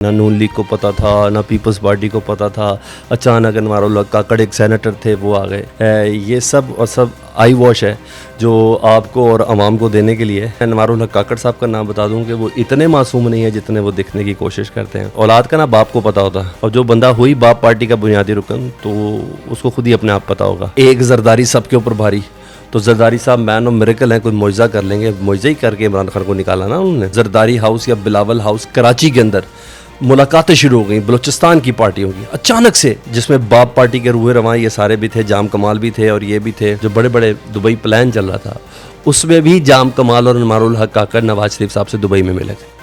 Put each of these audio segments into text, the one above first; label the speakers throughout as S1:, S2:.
S1: ना नून लीग को पता था, ना पीपल्स पार्टी को पता था। अचानक अनवारुल काकड़ एक सेनेटर थे, वो आ गए। ये सब और सब आई वॉश है जो आपको और आवाम को देने के लिए। अनवारुल काकड़ साहब का नाम बता दूं कि वो इतने मासूम नहीं है जितने वो दिखने की कोशिश करते हैं। औलाद का ना बाप को पता होता है, और जो बंदा हुई बाप पार्टी का बुनियादी रुकन तो उसको खुद ही अपने आप पता होगा। एक जरदारी सबके ऊपर भारी, तो जरदारी साहब मैन ऑफ मिरेकल हैं, कोई मुआवजा कर लेंगे। मुआवजा ही करके इमरान खान को निकाला ना उन्होंने। जरदारी हाउस या बिलावल हाउस कराची के अंदर मुलाकातें शुरू हो गई बलूचिस्तान की पार्टियों की अचानक से, जिसमें बाप पार्टी के रूहे रवां ये सारे भी थे, जाम कमाल भी थे, और ये भी थे जो बड़े बड़े दुबई प्लान चल रहा था, उसमें भी जाम कमाल और अनवारुल हक काकड़ नवाज शरीफ साहब से दुबई में मिले थे।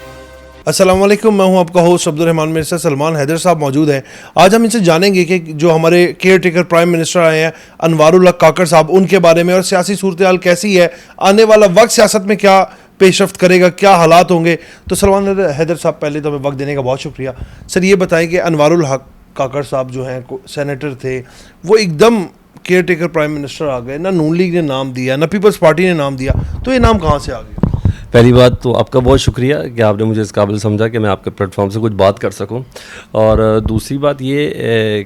S2: अस्सलाम वालेकुम, मैं हूं आपका होस्ट अब्दुल रहमान। मेरे साथ सलमान हैदर साहब मौजूद हैं। आज हम इनसे जानेंगे कि जो हमारे केयर टेकर प्राइम मिनिस्टर आए हैं अनवारुल हक काकड़ साहब, उनके बारे में और सियासी सूरत हाल कैसी है, आने वाला वक्त सियासत में क्या पेशरफ्त करेगा, क्या हालात होंगे। तो सलमान हैदर साहब, पहले तो हमें वक्त देने का बहुत शुक्रिया। सर ये बताएं कि अनवारुल हक काकड़ साहब जो हैं सेनेटर थे, वो एकदम केयर टेकर प्राइम मिनिस्टर आ गए, ना नून लीग ने नाम दिया, ना पीपल्स पार्टी ने नाम दिया, तो ये नाम कहाँ से आ गया?
S1: पहली बात तो आपका बहुत शुक्रिया कि आपने मुझे इस काबिल समझा कि मैं आपके प्लेटफॉर्म से कुछ बात कर सकूं, और दूसरी बात ये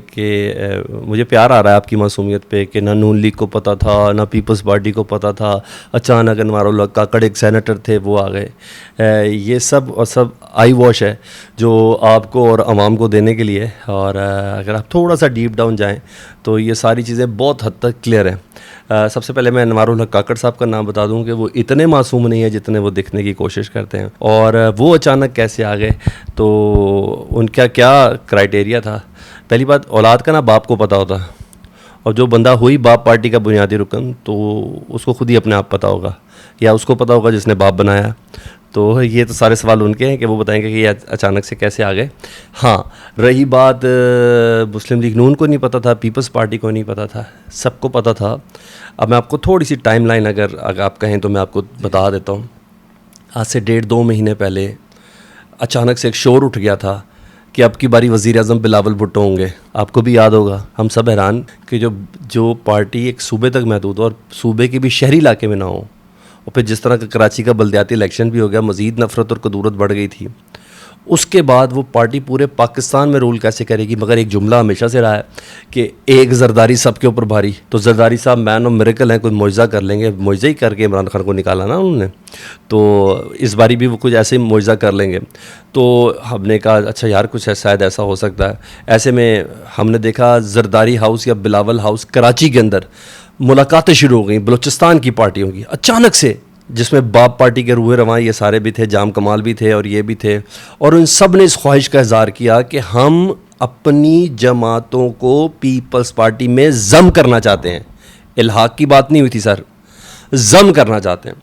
S1: कि मुझे प्यार आ रहा है आपकी मासूमियत पे कि ना नून लीग को पता था, ना पीपल्स पार्टी को पता था। अचानक अनवारुल हक काकड़ एक सेनेटर थे, वो आ गए। ये सब और सब आई वॉश है जो आपको और आवाम को देने के लिए। और अगर आप थोड़ा सा डीप डाउन जाएँ तो ये सारी चीज़ें बहुत हद तक क्लियर हैं। सबसे पहले मैं अनवारुल हक काकड़ साहब का नाम बता दूं कि वो इतने मासूम नहीं है जितने वो दिखने की कोशिश करते हैं। और वो अचानक कैसे आ गए, तो उनका क्या क्राइटेरिया था। पहली बात, औलाद का ना बाप को पता होता है, और जो बंदा हुई बाप पार्टी का बुनियादी रुकन तो उसको खुद ही अपने आप पता होगा, या उसको पता होगा जिसने बाप बनाया। तो ये तो सारे सवाल उनके हैं कि वो बताएंगे कि ये अचानक से कैसे आ गए। हाँ, रही बात मुस्लिम लीग नून को नहीं पता था, पीपल्स पार्टी को नहीं पता था, सबको पता था। अब मैं आपको थोड़ी सी टाइमलाइन अगर आप कहें तो मैं आपको बता देता हूँ। आज से 1.5-2 महीने पहले अचानक से एक शोर उठ गया था कि अब की बारी वज़ीर आज़म बिलावल भुट्टो होंगे। आपको भी याद होगा, हम सब हैरान कि जो पार्टी एक सूबे तक महदूद हो और सूबे के भी शहरी इलाके में ना हो, और फिर जिस तरह का कराची का बल्दियाती इलेक्शन भी हो गया, मज़ीद नफ़रत और कदूरत बढ़ गई थी। उसके बाद वो पार्टी पूरे पाकिस्तान में रूल कैसे करेगी। मगर एक जुमला हमेशा से रहा है कि एक जरदारी सबके ऊपर भारी, तो जरदारी साहब मैन ऑफ मिरेकल हैं, कोई मुआवजा कर लेंगे। मुआवजा ही करके इमरान खान को निकाला ना उन्होंने, तो इस बारी भी वो कुछ ऐसे ही मुआवजा कर लेंगे। तो हमने कहा अच्छा यार कुछ शायद ऐसा हो सकता है। ऐसे में हमने देखा जरदारी हाउस या बिलावल हाउस कराची के अंदर मुलाकातें शुरू हो गई बलूचिस्तान की पार्टियों की अचानक से, जिसमें बाप पार्टी के रूहे रवां ये सारे भी थे, जाम कमाल भी थे, और ये भी थे। और उन सब ने इस ख्वाहिश का इज़हार किया कि हम अपनी जमातों को पीपल्स पार्टी में जम करना चाहते हैं। इल्हाक की बात नहीं हुई थी सर, जम करना चाहते हैं।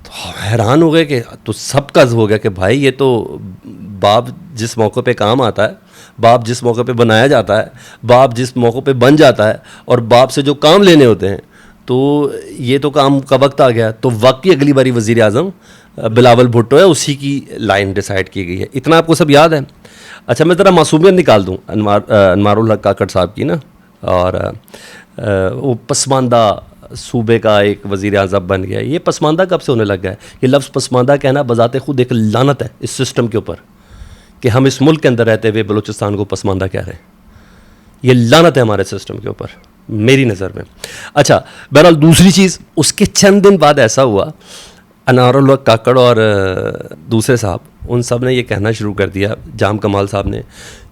S1: तो हैरान हो गए कि तो सबका हो गया कि भाई ये तो बाप जिस मौके पे काम आता है, बाप जिस मौके पे बनाया जाता है, बाप जिस मौके पे बन जाता है, और बाप से जो काम लेने होते हैं, तो ये तो काम का वक्त आ गया। तो वाकई अगली बारी वज़ीर आज़म बिलावल भुट्टो है, उसी की लाइन डिसाइड की गई है। इतना आपको सब याद है। अच्छा, मैं ज़रा मासूमियत निकाल दूँ अनवारुल हक काकड़ साहब की ना, और वो पसमानदा सूबे का एक वज़ीर आज़म बन गया। ये पसमानदा कब से होने लग गया है? ये लफ्ज़ पसमानदा कहना बज़ाते खुद एक लानत है इस सिस्टम के ऊपर, कि हम इस मुल्क के अंदर रहते हुए बलूचिस्तान को पसमानदा कह रहे हैं। ये लानत है हमारे सिस्टम के ऊपर, मेरी नज़र में। अच्छा, बहरहाल दूसरी चीज़, उसके चंद दिन बाद ऐसा हुआ, अनवारुल हक काकड़ और दूसरे साहब, उन सब ने ये कहना शुरू कर दिया, जाम कमाल साहब ने,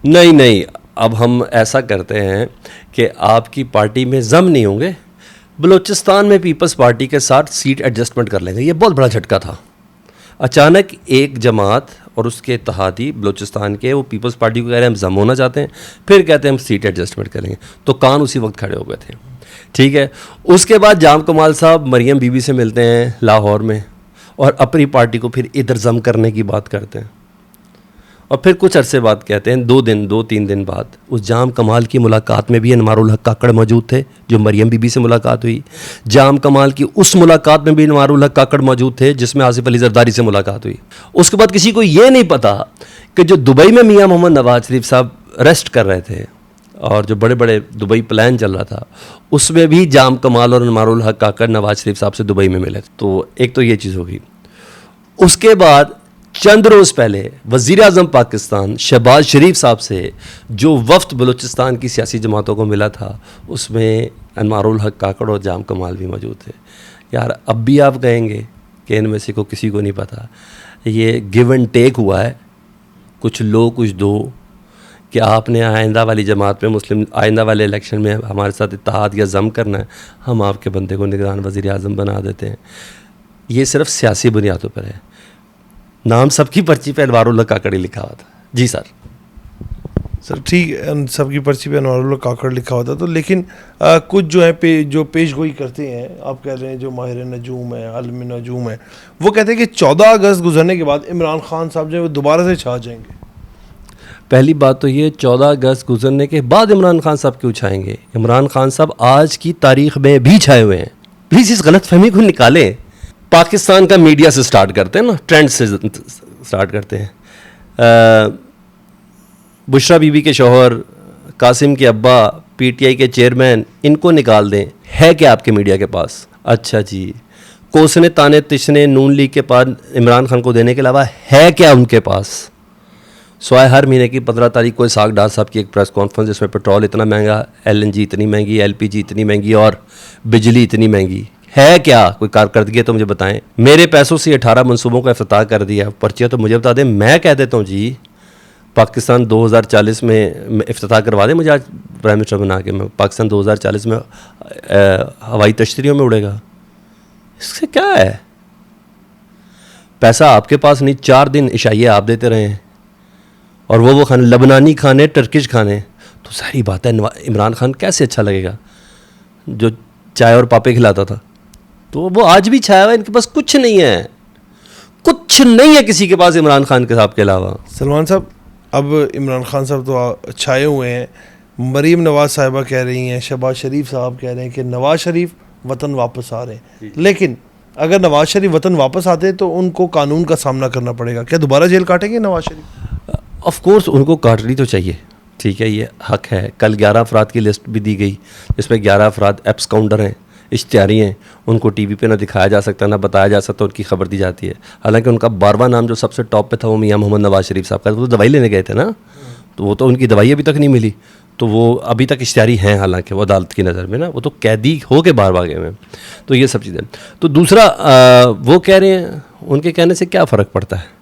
S1: नहीं अब हम ऐसा करते हैं कि आपकी पार्टी में जम नहीं होंगे, बलूचिस्तान में पीपल्स पार्टी के साथ सीट एडजस्टमेंट कर लेंगे। ये बहुत बड़ा झटका था। अचानक एक जमात और उसके इत्तेहादी बलूचिस्तान के, वो पीपल्स पार्टी को कह रहे हैं हम जम होना चाहते हैं, फिर कहते हैं हम सीट एडजस्टमेंट करेंगे। तो कान उसी वक्त खड़े हो गए थे। ठीक है, उसके बाद जाम कमाल साहब मरियम बीबी से मिलते हैं लाहौर में, और अपनी पार्टी को फिर इधर जम करने की बात करते हैं, और फिर कुछ अरसे बाद कहते हैं 2-3 दिन बाद उस जाम कमाल की मुलाकात में भी अनवारुल हक काकड़ मौजूद थे, जो मरियम बीबी से मुलाकात हुई। जाम कमाल की उस मुलाकात में भी अनवारुल हक काकड़ मौजूद थे जिसमें आसिफ अली जरदारी से मुलाकात हुई। उसके बाद किसी को ये नहीं पता कि जो दुबई में मियां मोहम्मद नवाज शरीफ साहब रेस्ट कर रहे थे, और जो बड़े बड़े दुबई प्लान चल रहा था, उसमें भी जाम कमाल और अनवारुल हक काकड़ नवाज शरीफ साहब से दुबई में मिले। तो एक तो ये चीज़ होगी। उसके बाद चंद रोज़ पहले वज़ीर आज़म पाकिस्तान शहबाज शरीफ साहब से जो वफ्द बलूचिस्तान की सियासी जमातों को मिला था, उसमें अनवारुल हक काकड़ और जाम कमाल भी मौजूद थे। यार अब भी आप कहेंगे कि इनमें से को किसी को नहीं पता। ये गिव एंड टेक हुआ है, कुछ लो कुछ दो, कि आपने आइंदा वाली जमात में मुस्लिम आइंदा वाले इलेक्शन में हमारे साथ इत्तेहाद या जम करना है, हम आपके बंदे को निगरान वज़ीर आज़म बना देते हैं। ये सिर्फ सियासी बुनियादों पर है। नाम सबकी पर्ची पे अनवारुल हक काकड़ लिखा हुआ था। जी सर।
S2: सर ठीक है, सबकी पर्ची पे अनवारुल हक काकड़ लिखा होता, तो लेकिन कुछ जो है जो पेश गोई करते हैं, आप कह रहे हैं जो माहिर नजूम है, आलम नजूम है, वो कहते हैं कि 14 अगस्त गुजरने के बाद इमरान खान साहब जो है वो दोबारा से छा जाएंगे।
S1: पहली बात तो ये 14 अगस्त गुजरने के बाद इमरान खान साहब क्यों छाएंगे? इमरान खान साहब आज की तारीख में भी छाए हुए हैं। प्लीज़ इस गलत फहमी को निकालें। पाकिस्तान का मीडिया से स्टार्ट करते हैं ना, ट्रेंड से स्टार्ट करते हैं। बुशरा बीबी के शौहर, कासिम के अब्बा, पीटीआई के चेयरमैन, इनको निकाल दें। है क्या आपके मीडिया के पास? अच्छा जी, कोसने ताने तिशने नून लीग के पास इमरान खान को देने के अलावा है क्या उनके पास? स्वाय हर महीने की 15 तारीख को इसहाक डार साहब की एक प्रेस कॉन्फ्रेंस, जिसमें पेट्रोल इतना महंगा, एलएनजी इतनी महंगी, एलपीजी इतनी महंगी और बिजली इतनी महंगी। है क्या कोई कारकर्दगी है तो मुझे बताएं। मेरे पैसों से 18 मनसूबों का इफ्तिताह कर दिया। पर्चियाँ तो मुझे बता दें, मैं कह देता हूँ जी पाकिस्तान 2040 में इफ्तिताह करवा दें मुझे आज प्राइम मिनिस्टर बना के। मैं पाकिस्तान 2040 में हवाई तशरीयों में उड़ेगा। इससे क्या है? पैसा आपके पास नहीं, 4 दिन इशाइये आप देते रहे हैं, और वो खाने लबनानी खाने, टर्किश खाने, तो सारी बात है। इमरान खान कैसे अच्छा लगेगा जो चाय और पापे खिलाता था? तो वो आज भी छाया हुआ है, इनके पास कुछ नहीं है, कुछ नहीं है किसी के पास इमरान खान के साहब के अलावा।
S2: सलमान साहब, अब इमरान खान साहब तो छाए हुए हैं, मरीम नवाज़ साहिबा कह रही हैं, शहबाज शरीफ साहब कह रहे हैं कि नवाज़ शरीफ वतन वापस आ रहे हैं, लेकिन अगर नवाज़ शरीफ वतन वापस आते तो उनको कानून का सामना करना पड़ेगा। क्या दोबारा जेल काटेंगे नवाज़ शरीफ?
S1: ऑफ कोर्स उनको काटनी तो चाहिए, ठीक है, ये हक है। कल 11 अफराद की लिस्ट भी दी गई, जिसमें 11 अफराद एप्स काउंटर हैं, इश्तिहारी हैं, उनको टीवी पे ना दिखाया जा सकता, ना बताया जा सकता, उनकी खबर दी जाती है। हालांकि उनका 12वां नाम जो सबसे टॉप पे था वो मियां मोहम्मद नवाज़ शरीफ साहब का, वो तो दवाई लेने गए थे ना, तो वो तो उनकी दवाई अभी तक नहीं मिली, तो वो अभी तक इश्तिहारी हैं। हालांकि वो अदालत की नज़र में ना, वो तो कैदी हो के बाहर भागे में। तो ये सब चीज़ें। तो दूसरा वो कह रहे हैं, उनके कहने से क्या फ़र्क पड़ता है?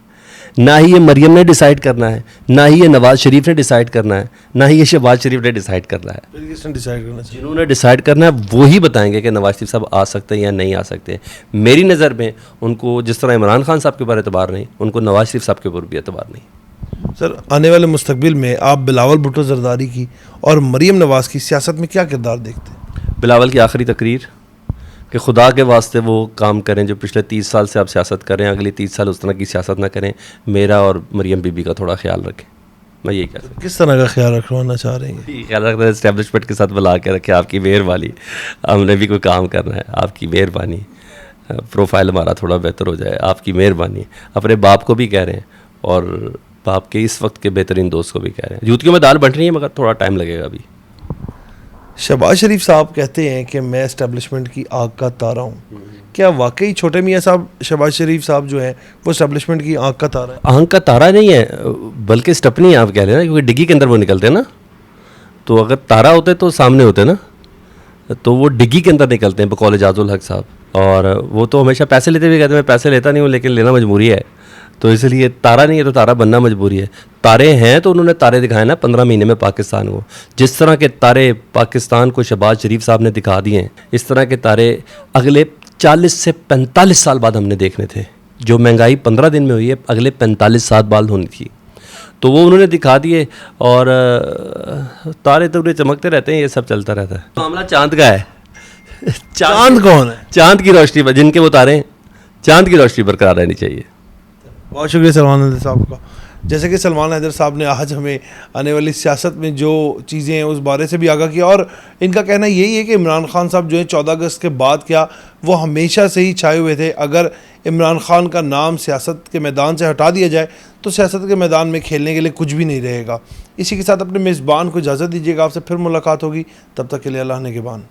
S1: ना ही ये मरियम ने डिसाइड करना है, ना ही ये नवाज़ शरीफ ने डिसाइड करना है, ना ही ये शहबाज शरीफ ने डिसाइड करना है।
S2: फिर किसने डिसाइड करना चाहिए?
S1: जिन्होंने डिसाइड करना है वो ही बताएंगे कि नवाज़ शरीफ साहब आ सकते हैं या नहीं आ सकते। मेरी नज़र में उनको जिस तरह इमरान खान साहब के ऊपर एतबार नहीं, उनको नवाज़ शरीफ साहब के ऊपर भी एतबार नहीं।
S2: सर, आने वाले मुस्तकबिल में आप बिलावल भुट्टो जरदारी की और मरीम नवाज़ की सियासत में क्या किरदार देखते हैं?
S1: बिलावल की आखिरी तकरीर कि खुदा के वास्ते वो काम करें जो पिछले 30 साल से आप सियासत करें, अगले 30 साल उस तरह की सियासत ना करें, मेरा और मरियम बीबी का थोड़ा ख्याल रखें। मैं यही कह सकता हूँ।
S2: किस तरह का ख्याल रखवाना चाह रहे हैं?
S1: ख्याल रखते हैं इस्टेब्लिशमेंट के साथ बुला के रखें, आपकी मेहरबानी, हमने भी कोई काम करना है, आपकी मेहरबानी, प्रोफाइल हमारा थोड़ा बेहतर हो जाए, आपकी मेहरबानी। अपने बाप को भी कह रहे हैं और बाप के इस वक्त के बेहतरीन दोस्त को भी कह रहे हैं। जूतियों में दाल बंट रही है, मगर थोड़ा टाइम लगेगा अभी।
S2: शहबाज शरीफ साहब कहते हैं कि मैं एस्टेब्लिशमेंट की आग का तारा हूँ। क्या वाकई छोटे मियाँ साहब, शहबाज शरीफ साहब जो हैं वो एस्टेब्लिशमेंट की आग का तारा है?
S1: आग का तारा नहीं है, बल्कि स्टपनी है आप कह रहे हैं ना, क्योंकि डिग्गी के अंदर वो निकलते हैं ना। तो अगर तारा होते तो सामने होते ना, तो वो डिग्गी के अंदर निकलते हैं बकौल एजाजुल हक साहब। और वो तो हमेशा पैसे लेते हुए कहते हैं मैं पैसे लेता नहीं हूँ, लेकिन लेना मजबूरी है। तो इसलिए तारा नहीं है तो तारा बनना मजबूरी है। तारे हैं तो उन्होंने तारे दिखाए ना 15 महीने में पाकिस्तान को। जिस तरह के तारे पाकिस्तान को शहबाज शरीफ साहब ने दिखा दिए हैं, इस तरह के तारे अगले 40 से 45 साल बाद हमने देखने थे। जो महंगाई 15 दिन में हुई है, अगले 45 साल बाद होनी थी, तो वो उन्होंने दिखा दिए। और तारे तो उन्हें चमकते रहते हैं, ये सब चलता रहता है। मामला चांद का है।
S2: चांद कौन है?
S1: चांद की रोशनी पर जिनके वो तारे हैं, चांद की रोशनी बरकरार रहनी चाहिए।
S2: बहुत शुक्रिया सलमान हैदर साहब का। जैसे कि सलमान हैदर साहब ने आज हमें आने वाली सियासत में जो चीज़ें हैं उस बारे से भी आगाह किया, और इनका कहना यही है कि इमरान खान साहब जो है 14 अगस्त के बाद क्या, वो हमेशा से ही छाए हुए थे। अगर इमरान खान का नाम सियासत के मैदान से हटा दिया जाए तो सियासत के मैदान में खेलने के लिए कुछ भी नहीं रहेगा। इसी के साथ अपने मेज़बान को इजाज़त दीजिएगा, आपसे फिर मुलाकात होगी, तब तक के लिए अल्लाह निगहबान।